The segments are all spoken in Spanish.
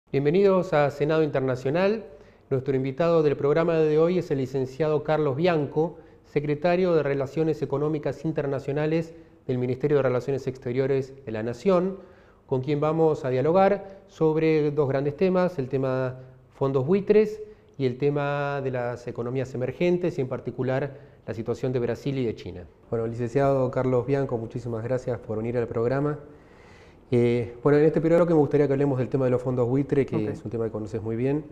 Bienvenidos a Senado Internacional. Nuestro invitado del programa de hoy es el licenciado Carlos Bianco, secretario de Relaciones Económicas Internacionales del Ministerio de Relaciones Exteriores de la Nación, con quien vamos a dialogar sobre dos grandes temas, el tema fondos buitres y el tema de las economías emergentes y en particular la situación de Brasil y de China. Bueno, licenciado Carlos Bianco, muchísimas gracias por venir al programa. Bueno, en este primer bloque me gustaría que hablemos del tema de los fondos buitre, que es un tema que conoces muy bien.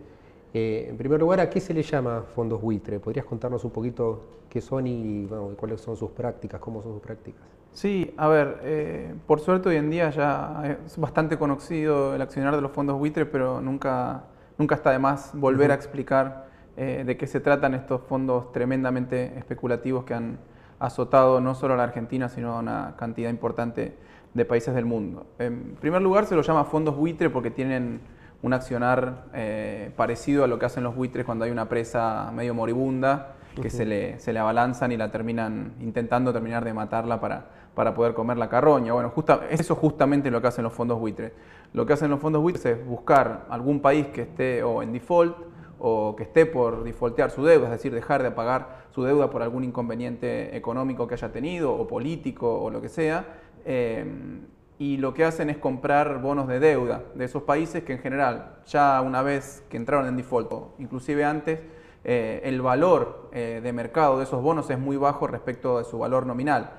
En primer lugar, ¿a qué se le llama fondos buitre? ¿Podrías contarnos un poquito qué son y bueno, cuáles son sus prácticas, cómo son sus prácticas? Sí, a ver, por suerte hoy en día ya es bastante conocido el accionar de los fondos buitre, pero nunca está de más volver a explicar de qué se tratan estos fondos tremendamente especulativos que han azotado no solo a la Argentina, sino a una cantidad importante de países del mundo. En primer lugar, se los llama fondos buitre porque tienen un accionar parecido a lo que hacen los buitres cuando hay una presa medio moribunda, que se le abalanzan y la terminan intentando terminar de matarla para poder comer la carroña. Bueno, eso es justamente lo que hacen los fondos buitres. Lo que hacen los fondos buitres es buscar algún país que esté o en default o que esté por defaultear su deuda, es decir, dejar de pagar su deuda por algún inconveniente económico que haya tenido o político o lo que sea. Y lo que hacen es comprar bonos de deuda de esos países que en general, ya una vez que entraron en default, o inclusive antes, el valor de mercado de esos bonos es muy bajo respecto de su valor nominal,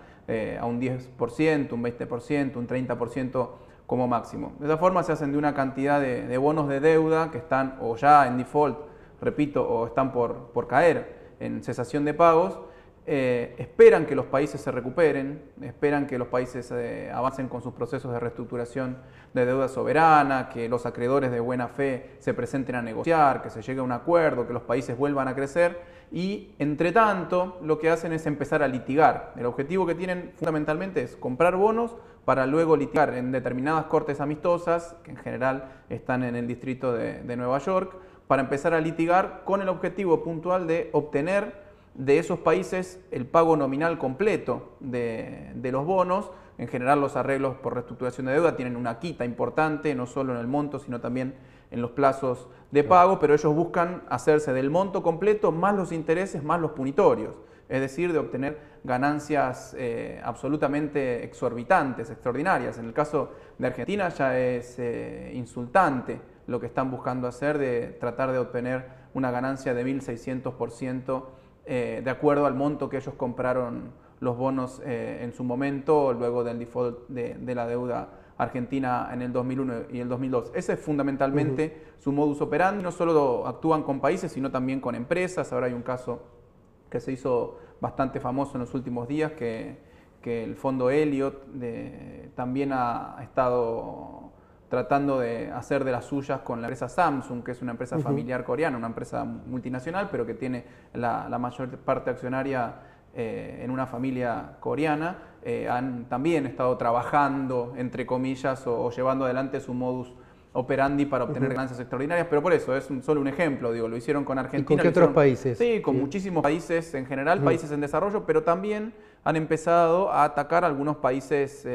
a un 10%, un 20%, un 30% como máximo. De esa forma se hacen de una cantidad de bonos de deuda que están o ya en default, repito, o están por caer en cesación de pagos. Esperan que los países se recuperen, esperan que los países avancen con sus procesos de reestructuración de deuda soberana, que los acreedores de buena fe se presenten a negociar, que se llegue a un acuerdo, que los países vuelvan a crecer y, entre tanto, lo que hacen es empezar a litigar. El objetivo que tienen fundamentalmente es comprar bonos para luego litigar en determinadas cortes amistosas, que en general están en el distrito de Nueva York, para empezar a litigar con el objetivo puntual de obtener de esos países el pago nominal completo de los bonos. En general los arreglos por reestructuración de deuda tienen una quita importante, no solo en el monto, sino también en los plazos de pago, pero ellos buscan hacerse del monto completo más los intereses, más los punitorios, es decir, de obtener ganancias absolutamente exorbitantes, extraordinarias. En el caso de Argentina ya es insultante lo que están buscando hacer, de tratar de obtener una ganancia de 1.600%, de acuerdo al monto que ellos compraron los bonos en su momento, luego del default de la deuda argentina en el 2001 y el 2002. Ese es fundamentalmente su modus operandi. No solo actúan con países, sino también con empresas. Ahora hay un caso que se hizo bastante famoso en los últimos días, que el fondo Elliott también ha estado tratando de hacer de las suyas con la empresa Samsung, que es una empresa familiar coreana, una empresa multinacional, pero que tiene la mayor parte accionaria en una familia coreana. Han también estado trabajando, entre comillas, o llevando adelante su modus operandi para obtener ganancias extraordinarias, pero por eso es solo un ejemplo, digo, lo hicieron con Argentina. ¿Y con qué otros países? Sí, con muchísimos países en general, países en desarrollo, pero también han empezado a atacar a algunos países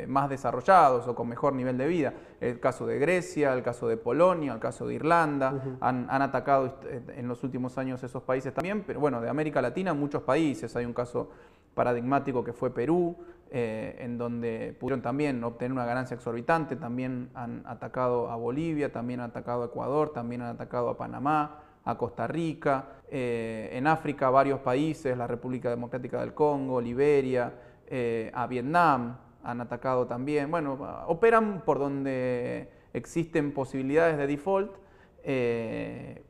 más desarrollados o con mejor nivel de vida. El caso de Grecia, el caso de Polonia, el caso de Irlanda, han atacado en los últimos años esos países también, pero bueno, de América Latina muchos países. Hay un caso paradigmático que fue Perú, en donde pudieron también obtener una ganancia exorbitante. También han atacado a Bolivia, también han atacado a Ecuador, también han atacado a Panamá, a Costa Rica, en África varios países, la República Democrática del Congo, Liberia, a Vietnam han atacado también. Bueno, operan por donde existen posibilidades de default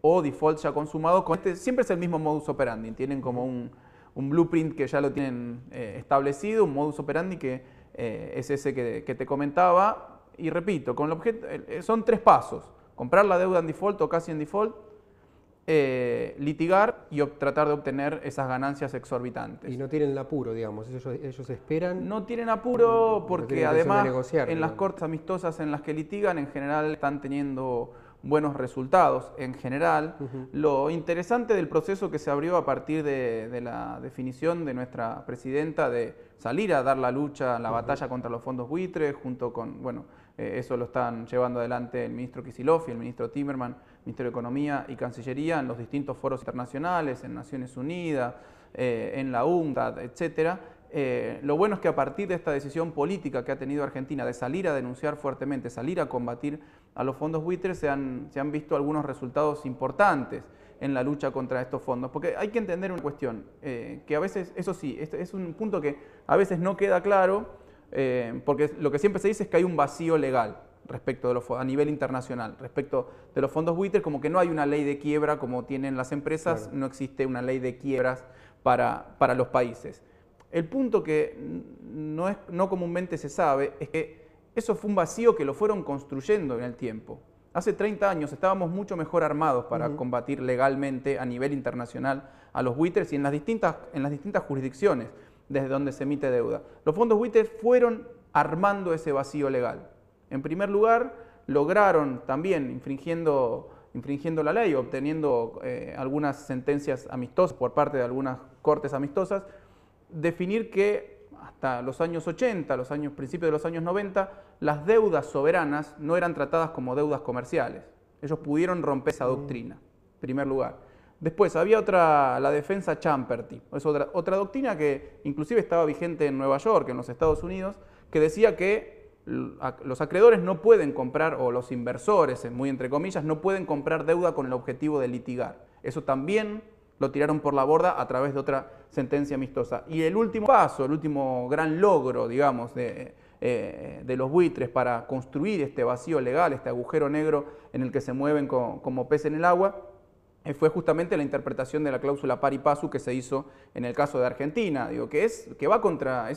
o default ya consumado. Siempre es el mismo modus operandi, tienen como un blueprint que ya lo tienen establecido, un modus operandi que es ese que te comentaba. Y repito, con el objeto, son 3 pasos: comprar la deuda en default o casi en default, litigar y tratar de obtener esas ganancias exorbitantes. Y no tienen el apuro, digamos, ellos esperan. No tienen apuro porque además en las ¿no? cortes amistosas en las que litigan en general están teniendo buenos resultados. En general, lo interesante del proceso que se abrió a partir de la definición de nuestra presidenta de salir a dar la lucha, la batalla contra los fondos buitres, junto con, bueno, Eso lo están llevando adelante el ministro Kicillof y el ministro Timmermans, Ministerio de Economía y Cancillería, en los distintos foros internacionales, en Naciones Unidas, en la UNCTAD, etcétera. Lo bueno es que a partir de esta decisión política que ha tenido Argentina de salir a denunciar fuertemente, salir a combatir a los fondos buitres, se han visto algunos resultados importantes en la lucha contra estos fondos. Porque hay que entender una cuestión, que a veces, eso sí, este es un punto que a veces no queda claro, porque lo que siempre se dice es que hay un vacío legal respecto de a nivel internacional, respecto de los fondos buitres, como que no hay una ley de quiebra como tienen las empresas, claro. No existe una ley de quiebras para los países. El punto que no comúnmente se sabe es que eso fue un vacío que lo fueron construyendo en el tiempo. Hace 30 años estábamos mucho mejor armados para combatir legalmente a nivel internacional a los buitres y en las distintas jurisdicciones desde donde se emite deuda. Los fondos buitres fueron armando ese vacío legal. En primer lugar, lograron también, infringiendo la ley, obteniendo algunas sentencias amistosas por parte de algunas cortes amistosas, definir que hasta los años 80, principios de los años 90, las deudas soberanas no eran tratadas como deudas comerciales. Ellos pudieron romper esa doctrina, en primer lugar. Después había la defensa Champerty, es otra doctrina que inclusive estaba vigente en Nueva York, en los Estados Unidos, que decía que los acreedores no pueden comprar, o los inversores, muy entre comillas, no pueden comprar deuda con el objetivo de litigar. Eso también lo tiraron por la borda a través de otra sentencia amistosa. Y el último paso, el último gran logro, digamos, de los buitres para construir este vacío legal, este agujero negro en el que se mueven como pez en el agua, fue justamente la interpretación de la cláusula pari passu que se hizo en el caso de Argentina. Digo, es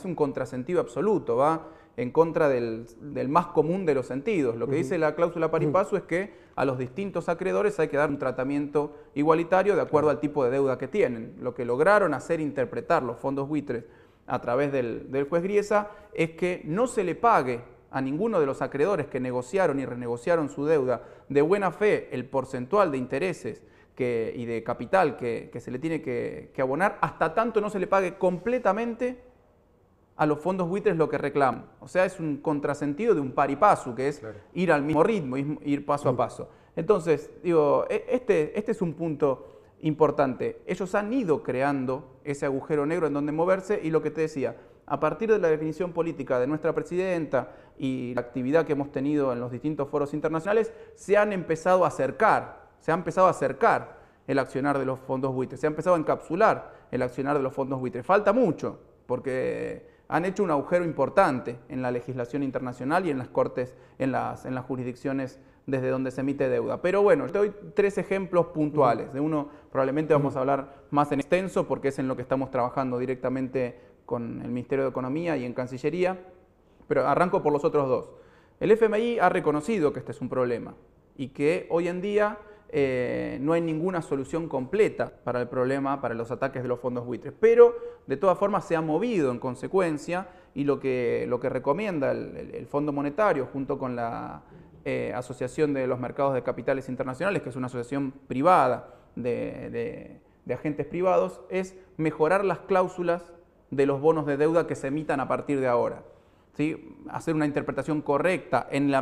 un contrasentido absoluto, va en contra del más común de los sentidos. Lo que dice la cláusula pari passu es que a los distintos acreedores hay que dar un tratamiento igualitario de acuerdo al tipo de deuda que tienen. Lo que lograron hacer interpretar los fondos buitres a través del juez Griesa es que no se le pague a ninguno de los acreedores que negociaron y renegociaron su deuda de buena fe el porcentual de intereses y de capital que se le tiene que abonar, hasta tanto no se le pague completamente a los fondos buitres lo que reclaman. O sea, es un contrasentido de un pari passu, que es ir al mismo ritmo, ir paso a paso. Entonces, digo, este es un punto importante. Ellos han ido creando ese agujero negro en donde moverse, y lo que te decía, a partir de la definición política de nuestra presidenta y la actividad que hemos tenido en los distintos foros internacionales, se ha empezado a acercar el accionar de los fondos buitres, se ha empezado a encapsular el accionar de los fondos buitres. Falta mucho, porque han hecho un agujero importante en la legislación internacional y en las cortes, en las jurisdicciones desde donde se emite deuda. Pero bueno, te doy 3 ejemplos puntuales. De uno probablemente vamos a hablar más en extenso, porque es en lo que estamos trabajando directamente con el Ministerio de Economía y en Cancillería, pero arranco por los otros 2. El FMI ha reconocido que este es un problema y que hoy en día no hay ninguna solución completa para el problema, para los ataques de los fondos buitres, pero de todas formas se ha movido en consecuencia, y lo que recomienda el Fondo Monetario junto con la Asociación de los Mercados de Capitales Internacionales, que es una asociación privada de agentes privados, es mejorar las cláusulas de los bonos de deuda que se emitan a partir de ahora, ¿sí? Hacer una interpretación correcta en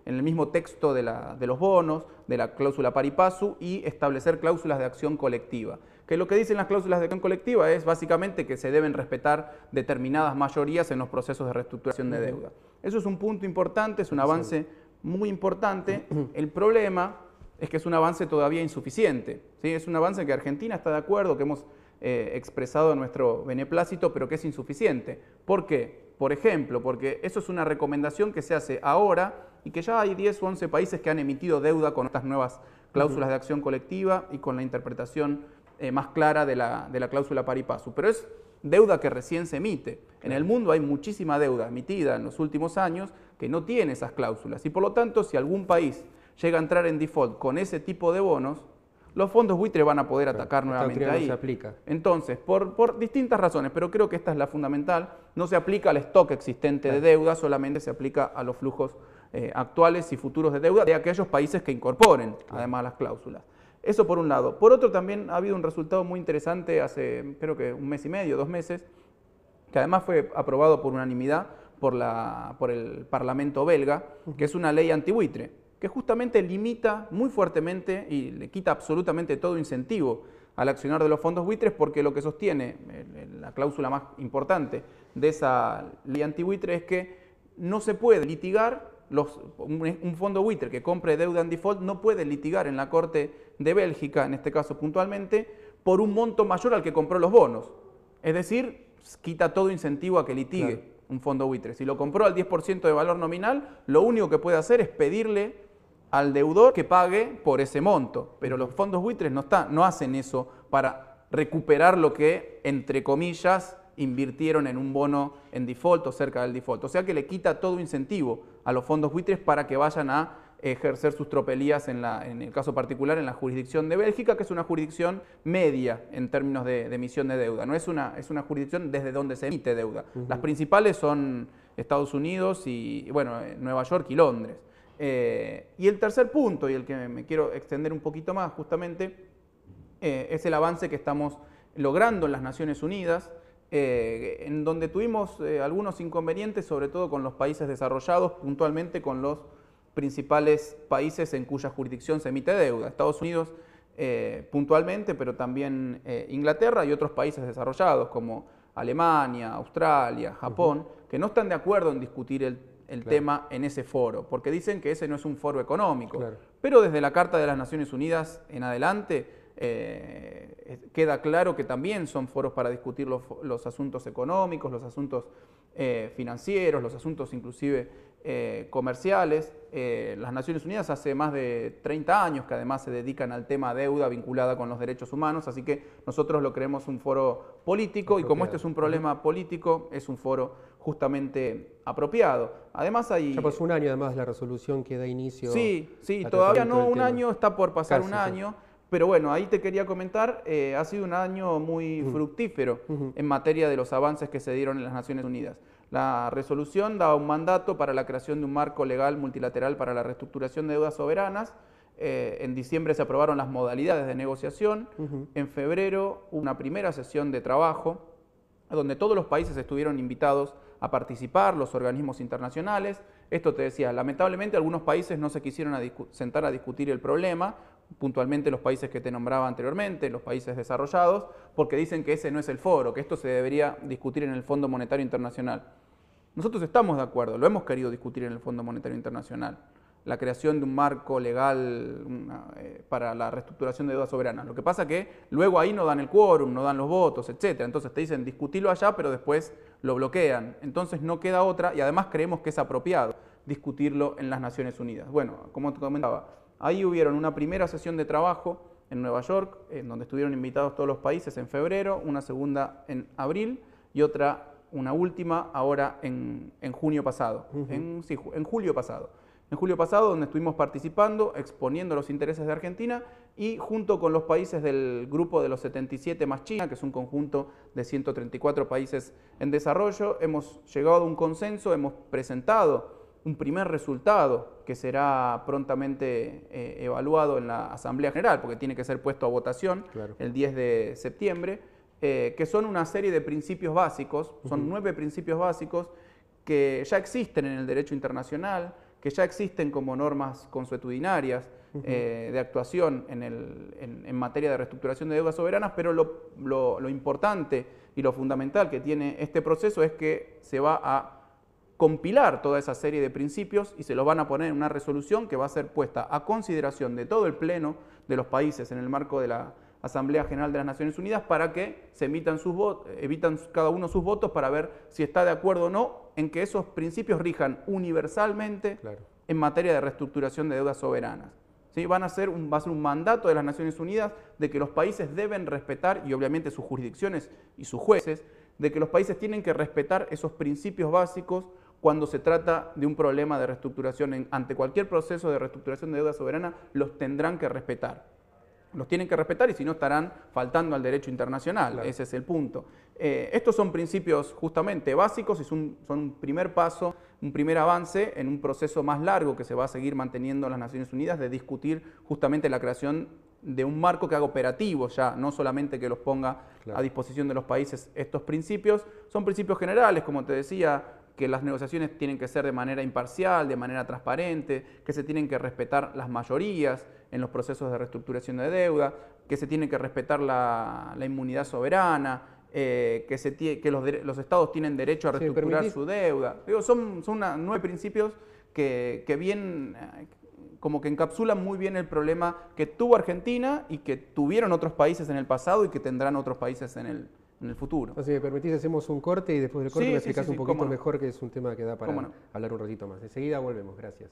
el mismo texto de los bonos, de la cláusula pari passu, y establecer cláusulas de acción colectiva. Que lo que dicen las cláusulas de acción colectiva es básicamente que se deben respetar determinadas mayorías en los procesos de reestructuración de deuda. Eso es un punto importante, es un avance muy importante. El problema es que es un avance todavía insuficiente, ¿sí? Es un avance que Argentina está de acuerdo, que hemos expresado nuestro beneplácito, pero que es insuficiente. ¿Por qué? Por ejemplo, porque eso es una recomendación que se hace ahora y que ya hay 10 o 11 países que han emitido deuda con estas nuevas cláusulas de acción colectiva y con la interpretación más clara de la cláusula pari passu. Pero es deuda que recién se emite. En el mundo hay muchísima deuda emitida en los últimos años que no tiene esas cláusulas, y por lo tanto, si algún país llega a entrar en default con ese tipo de bonos, los fondos buitres van a poder atacar nuevamente ahí. No se aplica. Entonces, por distintas razones, pero creo que esta es la fundamental, no se aplica al stock existente de deuda, solamente se aplica a los flujos actuales y futuros de deuda de aquellos países que incorporen además las cláusulas. Eso por un lado. Por otro, también ha habido un resultado muy interesante hace, creo que 1 mes y medio, 2 meses, que además fue aprobado por unanimidad por el Parlamento belga, que es una ley antibuitre, que justamente limita muy fuertemente y le quita absolutamente todo incentivo al accionar de los fondos buitres, porque lo que sostiene la cláusula más importante de esa ley antibuitre es que no se puede litigar, un fondo buitre que compre deuda en default no puede litigar en la Corte de Bélgica, en este caso puntualmente, por un monto mayor al que compró los bonos. Es decir, quita todo incentivo a que litigue un fondo buitre. Si lo compró al 10% de valor nominal, lo único que puede hacer es pedirle al deudor que pague por ese monto. Pero los fondos buitres no hacen eso para recuperar lo que, entre comillas, invirtieron en un bono en default o cerca del default. O sea que le quita todo incentivo a los fondos buitres para que vayan a ejercer sus tropelías, en el caso particular, en la jurisdicción de Bélgica, que es una jurisdicción media en términos de emisión de deuda. No es una jurisdicción desde donde se emite deuda. Las principales son Estados Unidos y, bueno, Nueva York y Londres. Y el tercer punto, y el que me quiero extender un poquito más justamente, es el avance que estamos logrando en las Naciones Unidas, en donde tuvimos algunos inconvenientes, sobre todo con los países desarrollados, puntualmente con los principales países en cuya jurisdicción se emite deuda. Estados Unidos puntualmente, pero también Inglaterra y otros países desarrollados como Alemania, Australia, Japón, que no están de acuerdo en discutir el tema en ese foro, porque dicen que ese no es un foro económico. Pero desde la Carta de las Naciones Unidas en adelante queda claro que también son foros para discutir los asuntos económicos, los asuntos financieros, los asuntos inclusive comerciales. Las Naciones Unidas hace más de 30 años que además se dedican al tema deuda vinculada con los derechos humanos, así que nosotros lo creemos un foro político, y como este es un problema político, es un foro justamente apropiado. Además hay... Ya pasó un año además la resolución que da inicio... Sí, todavía no un año, está por pasar un año. Pero bueno, ahí te quería comentar, ha sido un año muy fructífero en materia de los avances que se dieron en las Naciones Unidas. La resolución da un mandato para la creación de un marco legal multilateral para la reestructuración de deudas soberanas. En diciembre se aprobaron las modalidades de negociación. En febrero hubo una primera sesión de trabajo donde todos los países estuvieron invitados a participar, los organismos internacionales. Esto te decía, lamentablemente algunos países no se quisieron sentar a discutir el problema, puntualmente los países que te nombraba anteriormente, los países desarrollados, porque dicen que ese no es el foro, que esto se debería discutir en el Fondo Monetario Internacional. Nosotros estamos de acuerdo, lo hemos querido discutir en el Fondo Monetario Internacional, la creación de un marco legal para la reestructuración de deuda soberana. Lo que pasa que luego ahí no dan el quórum, no dan los votos, etc. Entonces te dicen discutirlo allá, pero después lo bloquean. Entonces no queda otra, y además creemos que es apropiado discutirlo en las Naciones Unidas. Bueno, como te comentaba, ahí hubieron una primera sesión de trabajo en Nueva York, en donde estuvieron invitados todos los países en febrero, una segunda en abril y una última ahora en junio pasado, en julio pasado. En julio pasado, donde estuvimos participando, exponiendo los intereses de Argentina, y junto con los países del grupo de los 77 más China, que es un conjunto de 134 países en desarrollo, hemos llegado a un consenso, hemos presentado un primer resultado que será prontamente evaluado en la Asamblea General, porque tiene que ser puesto a votación el 10 de septiembre, que son una serie de principios básicos, son 9 principios básicos que ya existen en el derecho internacional, que ya existen como normas consuetudinarias de actuación en materia de reestructuración de deudas soberanas, pero lo importante y lo fundamental que tiene este proceso es que se va a compilar toda esa serie de principios y se los van a poner en una resolución que va a ser puesta a consideración de todo el Pleno de los países en el marco de la Asamblea General de las Naciones Unidas, para que se emitan cada uno sus votos para ver si está de acuerdo o no en que esos principios rijan universalmente en materia de reestructuración de deudas soberanas. ¿Sí? Va a ser un mandato de las Naciones Unidas de que los países deben respetar, y obviamente sus jurisdicciones y sus jueces, de que los países tienen que respetar esos principios básicos cuando se trata de un problema de reestructuración. Ante cualquier proceso de reestructuración de deuda soberana, los tendrán que respetar. Los tienen que respetar, y si no estarán faltando al derecho internacional. Ese es el punto. Estos son principios justamente básicos y son un primer paso, un primer avance en un proceso más largo que se va a seguir manteniendo en las Naciones Unidas, de discutir justamente la creación de un marco que haga operativo ya, no solamente que los ponga a disposición de los países estos principios. Son principios generales, como te decía, que las negociaciones tienen que ser de manera imparcial, de manera transparente, que se tienen que respetar las mayorías en los procesos de reestructuración de deuda, que se tiene que respetar la inmunidad soberana, que los estados tienen derecho a reestructurar su deuda. Digo, son 9 principios que bien, como que encapsulan muy bien el problema que tuvo Argentina y que tuvieron otros países en el pasado y que tendrán otros países en el futuro. Si me permitís, hacemos un corte y después del corte me explicás un poquito mejor, que es un tema que da para hablar un ratito más. Enseguida volvemos. Gracias.